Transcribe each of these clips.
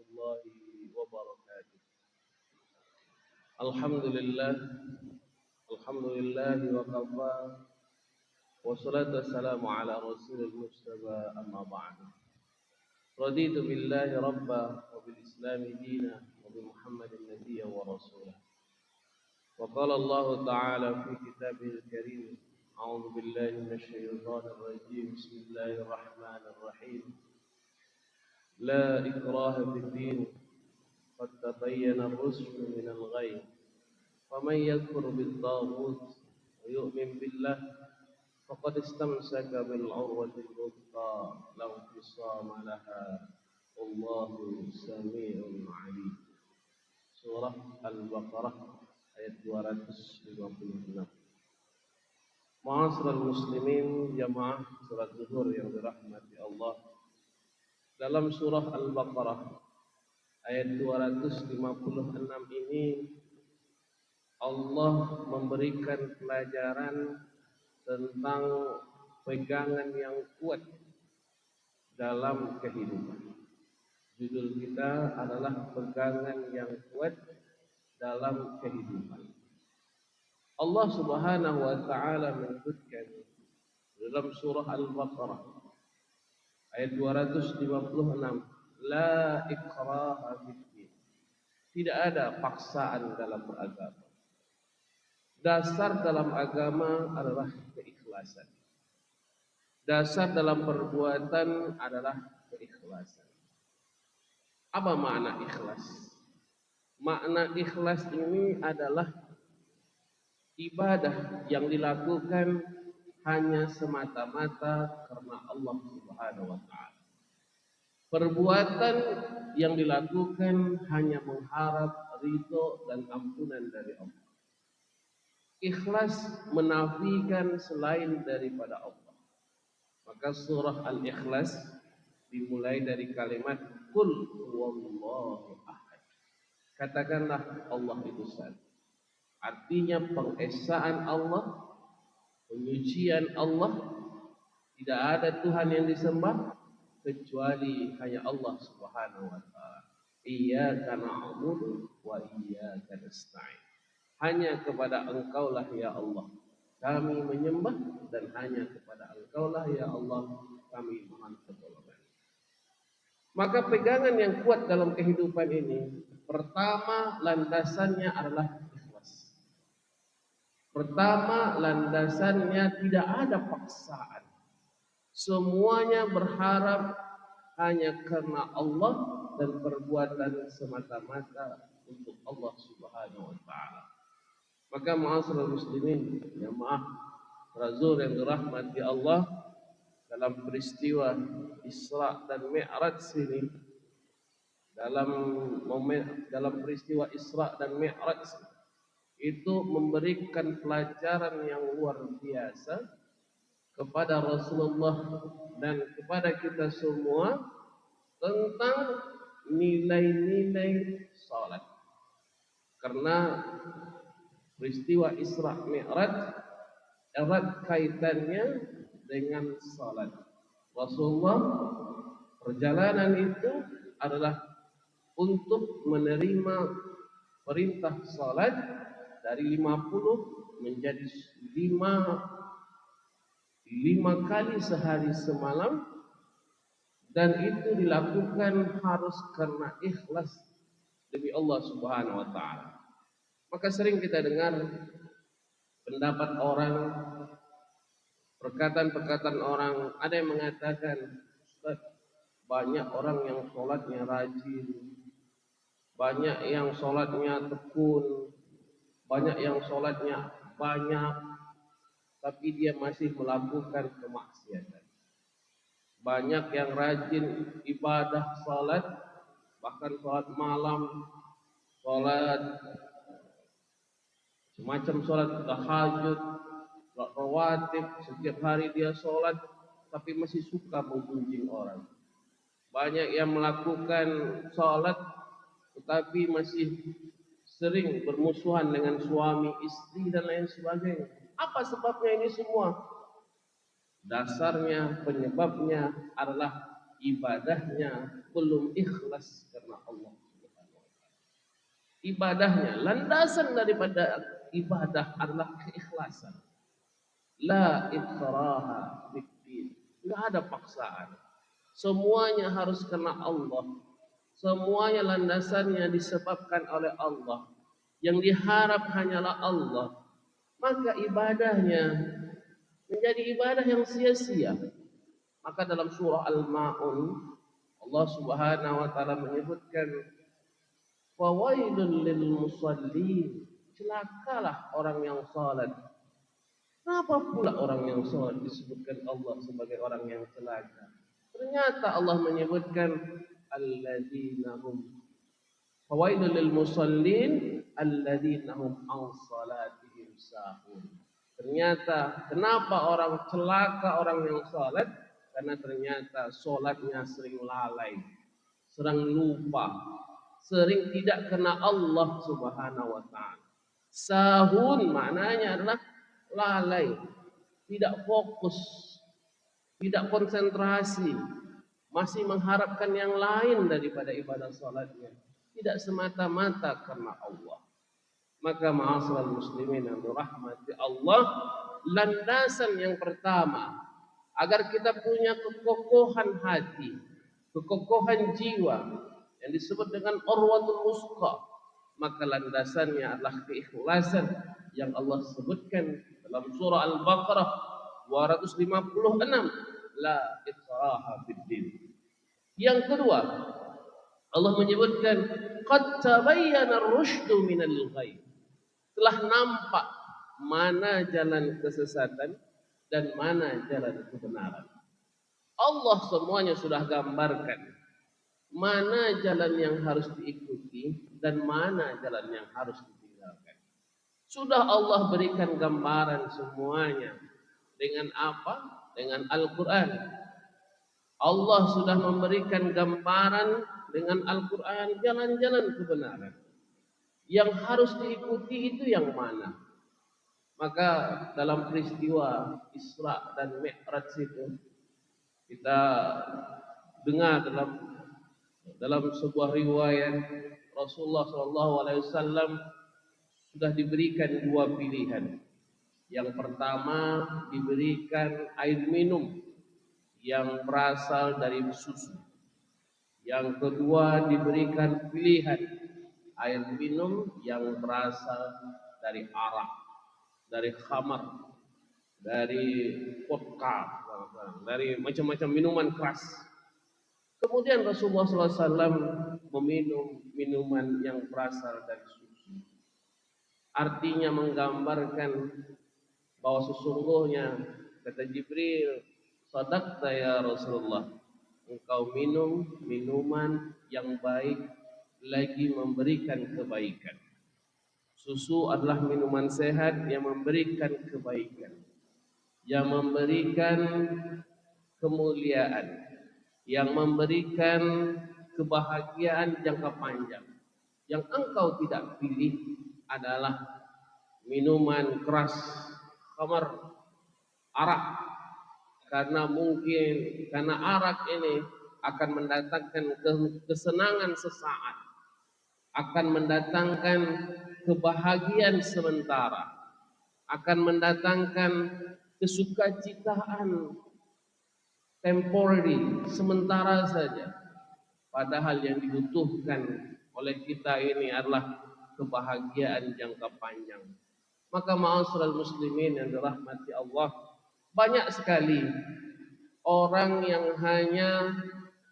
الله وبركاته. الحمد لله الحمد لله وكفى والصلاة والسلام على رسول المصطفى أما بعد. رضيت بالله ربا وبالإسلام دينا وبمحمد نبيا ورسولا. وقال الله تعالى في كتابه الكريم: أعوذ بالله من الشيطان الرجيم. بسم الله الرحمن الرحيم. لا إكراه في الدين قد تبين الرشد من الغي فمن يكفر بالطاغوت ويؤمن بالله فقد استمسك بالعروة الوثقى لا انفصام لها والله سميع عليم. Surah Al-Baqarah ayat 256. Ma'asyiral muslimin, jamaah salat zuhur yang dirahmati Allah. Dalam surah Al-Baqarah ayat 256 ini Allah memberikan pelajaran tentang pegangan yang kuat dalam kehidupan. Judul kita adalah pegangan yang kuat dalam kehidupan. Allah Subhanahu wa taala menyebutkan dalam surah Al-Baqarah ayat 256, la ikraha fid-din. Tidak ada paksaan dalam beragama. Dasar dalam agama adalah keikhlasan. Dasar dalam perbuatan adalah keikhlasan. Apa makna ikhlas? Makna ikhlas ini adalah ibadah yang dilakukan hanya semata-mata karena Allah Subhanahu wa taala. Perbuatan yang dilakukan hanya mengharap ridho dan ampunan dari Allah. Ikhlas menafikan selain daripada Allah. Maka surah Al-Ikhlas dimulai dari kalimat Qul huwallahu ahad. Katakanlah Allah itu satu. Artinya pengesaan Allah, penyucian Allah, tidak ada Tuhan yang disembah kecuali hanya Allah Subhanahu wa taala. Iyyaka na'budu wa iyyaka nasta'in. Hanya kepada Engkaulah ya Allah kami menyembah, dan hanya kepada Engkaulah ya Allah kami mohon pertolongan. Maka pegangan yang kuat dalam kehidupan ini, pertama landasannya adalah ikhlas. Pertama landasannya tidak ada paksaan. Semuanya berharap hanya karena Allah dan perbuatan semata-mata untuk Allah Subhanahu wa taala. Maka ma'asyiral muslimin, jamaah Rasul yang dirahmati Allah, dalam peristiwa Isra dan Mi'raj ini, dalam peristiwa Isra dan Mi'raj itu memberikan pelajaran yang luar biasa kepada Rasulullah dan kepada kita semua tentang nilai-nilai salat. Karena peristiwa Isra Mi'raj erat kaitannya dengan salat. Rasulullah perjalanan itu adalah untuk menerima perintah salat dari 50 menjadi 5 kali sehari semalam, dan itu dilakukan harus karena ikhlas demi Allah Subhanahu wa taala. Maka sering kita dengar pendapat orang, perkataan-perkataan orang, ada yang mengatakan, Ustaz, banyak orang yang sholatnya rajin, banyak yang sholatnya tekun, banyak yang sholatnya banyak, tapi dia masih melakukan kemaksiatan. Banyak yang rajin ibadah sholat, bahkan sholat malam, sholat semacam sholat tahajud, sholat rawatib, setiap hari dia sholat, tapi masih suka menggunjing orang. Banyak yang melakukan sholat, tetapi masih sering bermusuhan dengan suami, istri, dan lain sebagainya. Apa sebabnya ini semua? Dasarnya, penyebabnya adalah ibadahnya belum ikhlas karena karena Allah Subhanahu wa taala. Ibadahnya, landasan daripada ibadah adalah keikhlasan. La ikraha fiddin. Enggak ada paksaan. Semuanya harus karena Allah. Semuanya landasannya disebabkan oleh Allah. Yang diharap hanyalah Allah. Maka ibadahnya menjadi ibadah yang sia-sia. Maka dalam surah Al-Ma'un Allah Subhanahu wa taala menyebutkan fawailul lil musallin. Celakalah orang yang salat. Kenapa pula orang yang salat disebutkan Allah sebagai orang yang celaka? Ternyata Allah menyebutkan alladzina hum fawailul lil musallin alladzina hum an salatihim sahun. Ternyata kenapa orang celaka orang yang salat? Karena ternyata salatnya sering lalai, sering lupa, sering tidak kena Allah Subhanahu wa taala. Sahun maknanya adalah lalai, tidak fokus, tidak konsentrasi, masih mengharapkan yang lain daripada ibadah salatnya, tidak semata-mata karena Allah. Maka ma'asyiral muslimin yang dirahmati Allah, landasan yang pertama agar kita punya kekokohan hati, kekokohan jiwa yang disebut dengan urwatul wusqa, maka landasannya adalah keikhlasan yang Allah sebutkan dalam surah Al-Baqarah 256, la ikraha fiddin. Yang kedua, Allah menyebutkan qad tabayyana ar-rusydu minal ghayy. Telah nampak mana jalan kesesatan dan mana jalan kebenaran. Allah semuanya sudah gambarkan mana jalan yang harus diikuti dan mana jalan yang harus ditinggalkan. Sudah Allah berikan gambaran semuanya. Dengan apa? Dengan Al-Quran. Allah sudah memberikan gambaran dengan Al-Quran jalan-jalan kebenaran. Yang harus diikuti itu yang mana? Maka dalam peristiwa Isra dan Mi'raj itu kita dengar dalam sebuah riwayat Rasulullah SAW sudah diberikan dua pilihan. Yang pertama diberikan air minum yang berasal dari susu. Yang kedua diberikan pilihan air minum yang berasal dari arak, dari khamar, dari vodka, dari macam-macam minuman keras. Kemudian Rasulullah SAW meminum minuman yang berasal dari susu. Artinya menggambarkan bahwa sesungguhnya kata Jibril, sadaqta ya Rasulullah, engkau minum minuman yang baik lagi memberikan kebaikan. Susu adalah minuman sehat yang memberikan kebaikan, yang memberikan kemuliaan, yang memberikan kebahagiaan jangka panjang. Yang engkau tidak pilih adalah minuman keras, khamar, arak. Karena arak ini akan mendatangkan kesenangan sesaat, akan mendatangkan kebahagiaan sementara, akan mendatangkan kesukacitaan temporary, sementara saja. Padahal yang dibutuhkan oleh kita ini adalah kebahagiaan jangka panjang. Maka ma'asyiral muslimin yang dirahmati Allah, banyak sekali orang yang hanya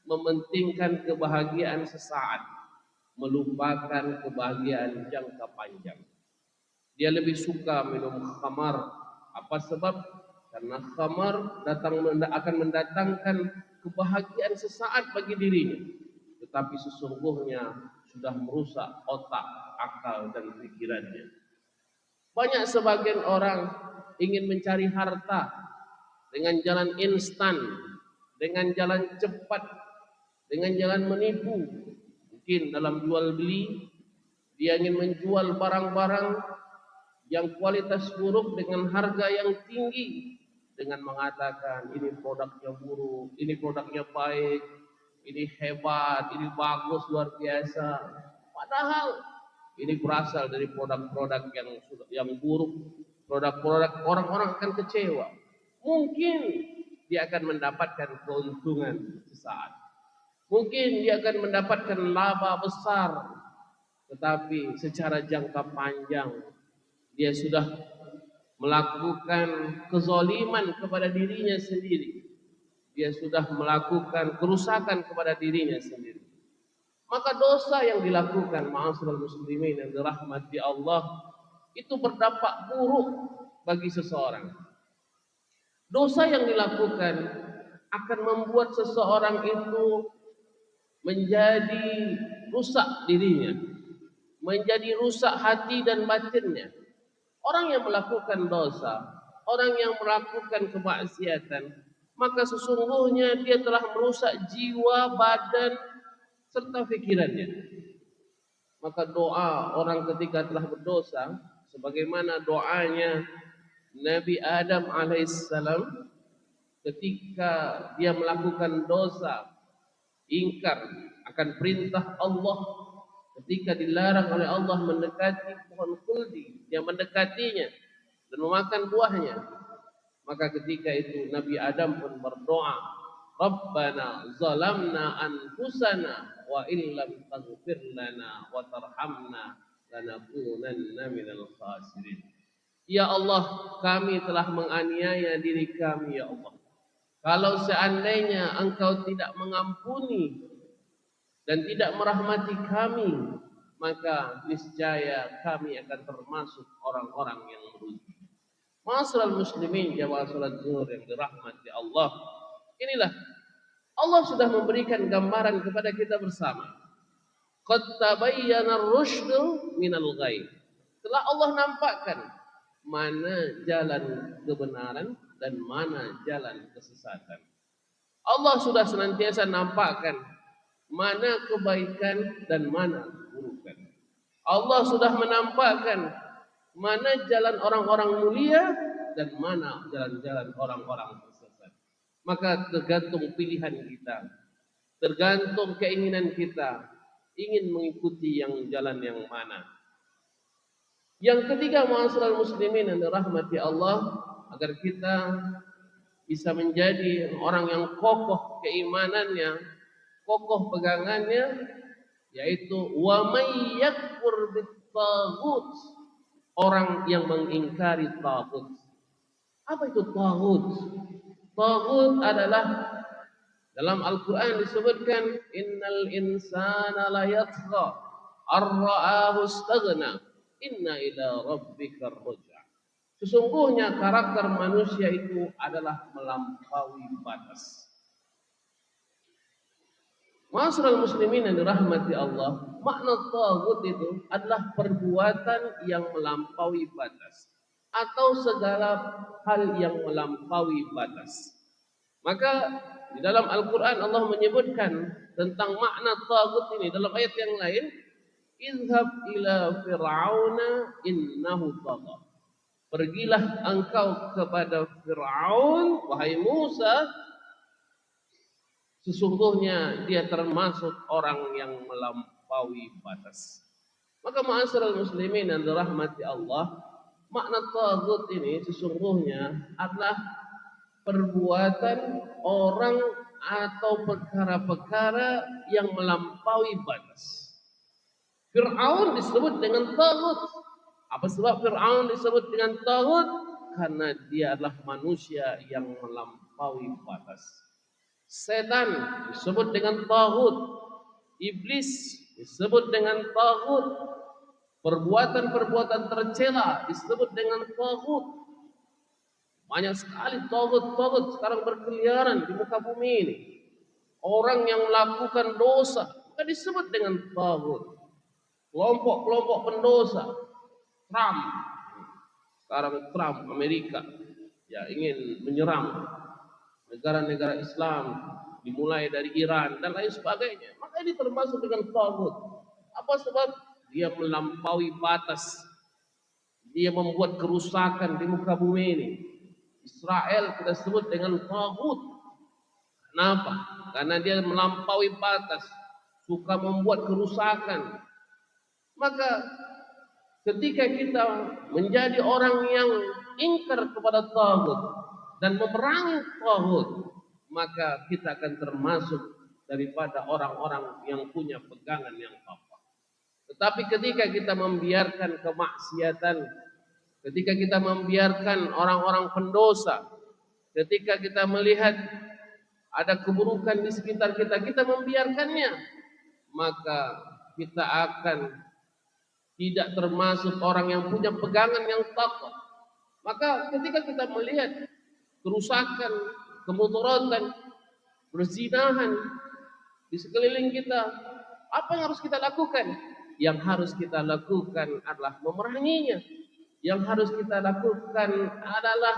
mementingkan kebahagiaan sesaat, melupakan kebahagiaan jangka panjang. Dia lebih suka minum khamar. Apa sebab? Karena khamar akan mendatangkan kebahagiaan sesaat bagi dirinya, tetapi sesungguhnya sudah merusak otak, akal, dan pikirannya. Banyak sebagian orang ingin mencari harta dengan jalan instan, dengan jalan cepat, dengan jalan menipu. Mungkin dalam jual beli, dia ingin menjual barang-barang yang kualitas buruk dengan harga yang tinggi, dengan mengatakan ini produknya buruk, ini produknya baik, ini hebat, ini bagus, luar biasa. Padahal ini berasal dari produk-produk yang buruk, produk-produk orang-orang akan kecewa. Mungkin dia akan mendapatkan keuntungan sesaat. Mungkin dia akan mendapatkan laba besar, tetapi secara jangka panjang dia sudah melakukan kezaliman kepada dirinya sendiri. Dia sudah melakukan kerusakan kepada dirinya sendiri. Maka dosa yang dilakukan ma'asyiral muslimin yang dirahmati Allah itu berdampak buruk bagi seseorang. Dosa yang dilakukan akan membuat seseorang itu menjadi rusak dirinya, menjadi rusak hati dan batinnya. Orang yang melakukan dosa, orang yang melakukan kemaksiatan, maka sesungguhnya dia telah merusak jiwa, badan, serta pikirannya. Maka doa orang ketika telah berdosa, sebagaimana doanya Nabi Adam alaihissalam ketika dia melakukan dosa, ingkar akan perintah Allah, ketika dilarang oleh Allah mendekati pohon khuldi, dia mendekatinya dan memakan buahnya. Maka ketika itu Nabi Adam pun berdoa, Rabbana zalamna anfusana wa illam taghfir lana wa tarhamna lanakunanna minal khasirin. Ya Allah, kami telah menganiaya diri kami, ya Allah. Kalau seandainya Engkau tidak mengampuni dan tidak merahmati kami, maka niscaya kami akan termasuk orang-orang yang merugi. Ma'asyiral muslimin jamaah salat zuhur yang dirahmati Allah. Inilah Allah sudah memberikan gambaran kepada kita bersama. Qad tabayyana ar-rusydu minal ghayy. Telah Allah nampakkan mana jalan kebenaran dan mana jalan kesesatan. Allah sudah senantiasa nampakkan mana kebaikan dan mana keburukan. Allah sudah menampakkan mana jalan orang-orang mulia dan mana jalan-jalan orang-orang tersesat. Maka tergantung pilihan kita, tergantung keinginan kita, ingin mengikuti yang jalan yang mana. Yang ketiga, ma'asyiral muslimin yang dirahmati Allah, agar kita bisa menjadi orang yang kokoh keimanannya, kokoh pegangannya, yaitu wa may yakfur bit-taghut, orang yang mengingkari taghut. Apa itu taghut? Taghut adalah dalam Al-Qur'an disebutkan innal insana la yatgha ar-ra'ahu istaghna inna ila rabbika ar-ruj'a. Sesungguhnya karakter manusia itu adalah melampaui batas. Ma'asyiral muslimin yang dirahmati Allah, makna taghut itu adalah perbuatan yang melampaui batas atau segala hal yang melampaui batas. Maka di dalam Al-Qur'an Allah menyebutkan tentang makna taghut ini dalam ayat yang lain, izhab ila fir'auna innahu tagha. Pergilah engkau kepada Fir'aun, wahai Musa, sesungguhnya dia termasuk orang yang melampaui batas. Maka ma'asyiral muslimin yang dirahmati Allah, makna taghut ini sesungguhnya adalah perbuatan orang atau perkara-perkara yang melampaui batas. Fir'aun disebut dengan taghut. Apa sebab Fir'aun disebut dengan taghut? Karena dia adalah manusia yang melampaui batas. Setan disebut dengan taghut. Iblis disebut dengan taghut. Perbuatan-perbuatan tercela disebut dengan taghut. Banyak sekali taghut-taghut sekarang berkeliaran di muka bumi ini. Orang yang melakukan dosa maka disebut dengan taghut. Kelompok-kelompok pendosa. Trump, sekarang Trump Amerika ya ingin menyerang negara-negara Islam, dimulai dari Iran dan lain sebagainya. Maka ini termasuk dengan taghut. Apa sebab? Dia melampaui batas. Dia membuat kerusakan di muka bumi ini. Israel kita sebut dengan taghut. Kenapa? karena dia melampaui batas, suka membuat kerusakan. Maka ketika kita menjadi orang yang ingkar kepada taghut dan memerangi taghut, maka kita akan termasuk daripada orang-orang yang punya pegangan yang kokoh. Tetapi ketika kita membiarkan kemaksiatan, ketika kita membiarkan orang-orang pendosa, ketika kita melihat ada keburukan di sekitar kita, kita membiarkannya, maka kita akan tidak termasuk orang yang punya pegangan yang kokoh. Maka ketika kita melihat kerusakan, kemudaratan, perzinahan di sekeliling kita, apa yang harus kita lakukan? Yang harus kita lakukan adalah memeranginya. Yang harus kita lakukan adalah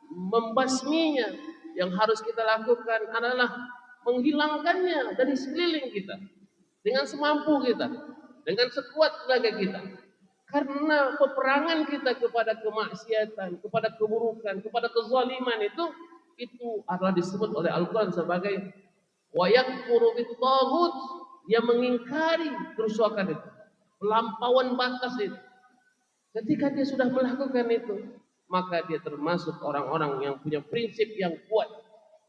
membasminya. Yang harus kita lakukan adalah menghilangkannya dari sekeliling kita dengan semampu kita, dengan sekuat tenaga kita. Karena peperangan kita kepada kemaksiatan, kepada keburukan, kepada kezaliman itu adalah disebut oleh Al-Quran sebagai wa yakfuru bit-taghut, yang mengingkari kerusakan itu, pelampauan batas itu. Ketika dia sudah melakukan itu, maka dia termasuk orang-orang yang punya prinsip yang kuat.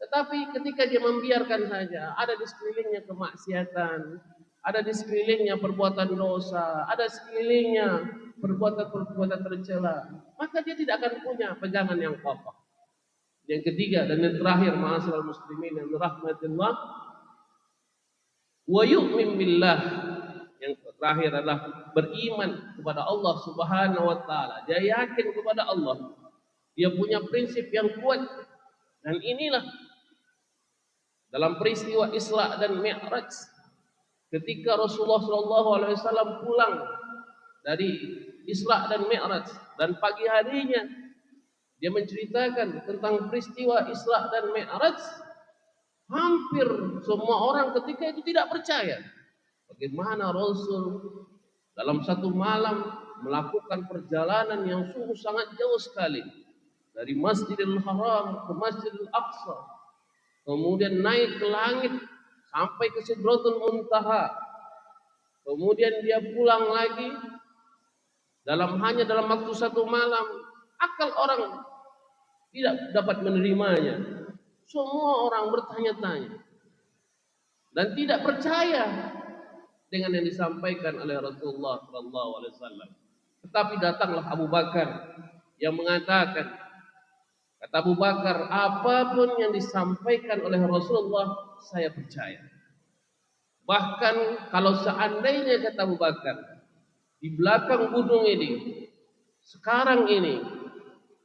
Tetapi ketika dia membiarkan saja, ada di sekelilingnya kemaksiatan, ada di sekelilingnya perbuatan dosa, ada sekelilingnya perbuatan-perbuatan tercela, maka dia tidak akan punya pegangan yang kokoh. Yang ketiga dan yang terakhir, ma'asyiral muslimin yang rahmatillah, wa yu'min billah. Yang terakhir adalah beriman kepada Allah Subhanahu wa taala. Dia yakin kepada Allah. Dia punya prinsip yang kuat. Dan inilah dalam peristiwa Isra dan Mi'raj, ketika Rasulullah SAW pulang dari Isra dan Mi'raj, dan pagi harinya dia menceritakan tentang peristiwa Isra dan Mi'raj, hampir semua orang ketika itu tidak percaya bagaimana Rasul dalam satu malam melakukan perjalanan yang sungguh sangat jauh sekali dari Masjidil Haram ke Masjidil Aqsa, kemudian naik ke langit sampai ke Sidratul Muntaha, kemudian dia pulang lagi hanya dalam waktu satu malam. Akal orang tidak dapat menerimanya. Semua orang bertanya-tanya dan tidak percaya dengan yang disampaikan oleh Rasulullah SAW. Tetapi datanglah Abu Bakar yang mengatakan, kata Abu Bakar, apapun yang disampaikan oleh Rasulullah, saya percaya. Bahkan kalau seandainya, kata Abu Bakar, di belakang gunung ini, sekarang ini,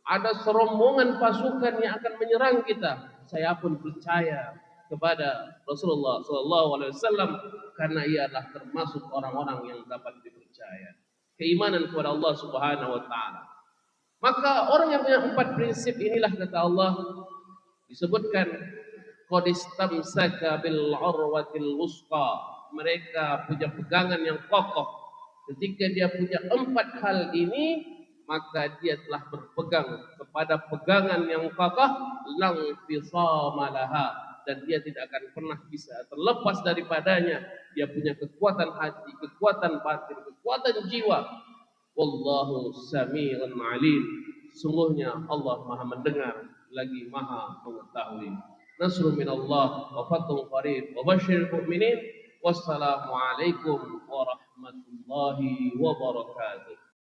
ada serombongan pasukan yang akan menyerang kita, saya pun percaya kepada Rasulullah SAW, karena ia adalah termasuk orang-orang yang dapat dipercaya. Keimanan kepada Allah Subhanahu wa taala. Maka orang yang punya 4 prinsip inilah, kata Allah, disebutkan qad istamsaka bil urwatil wusqa. Mereka punya pegangan yang kokoh. Ketika dia punya 4 hal ini, maka dia telah berpegang kepada pegangan yang kokoh, lang fisama laha, dan dia tidak akan pernah bisa terlepas daripadanya. Dia punya kekuatan hati, kekuatan batin, kekuatan jiwa. Wallahu sami'un alim. Sungguhnya Allah Maha mendengar lagi Maha mengetahui. Nasrun minallah wa fathun qarib wa basyiril mu'minin. Wassalamu alaikum warahmatullahi wabarakatuh.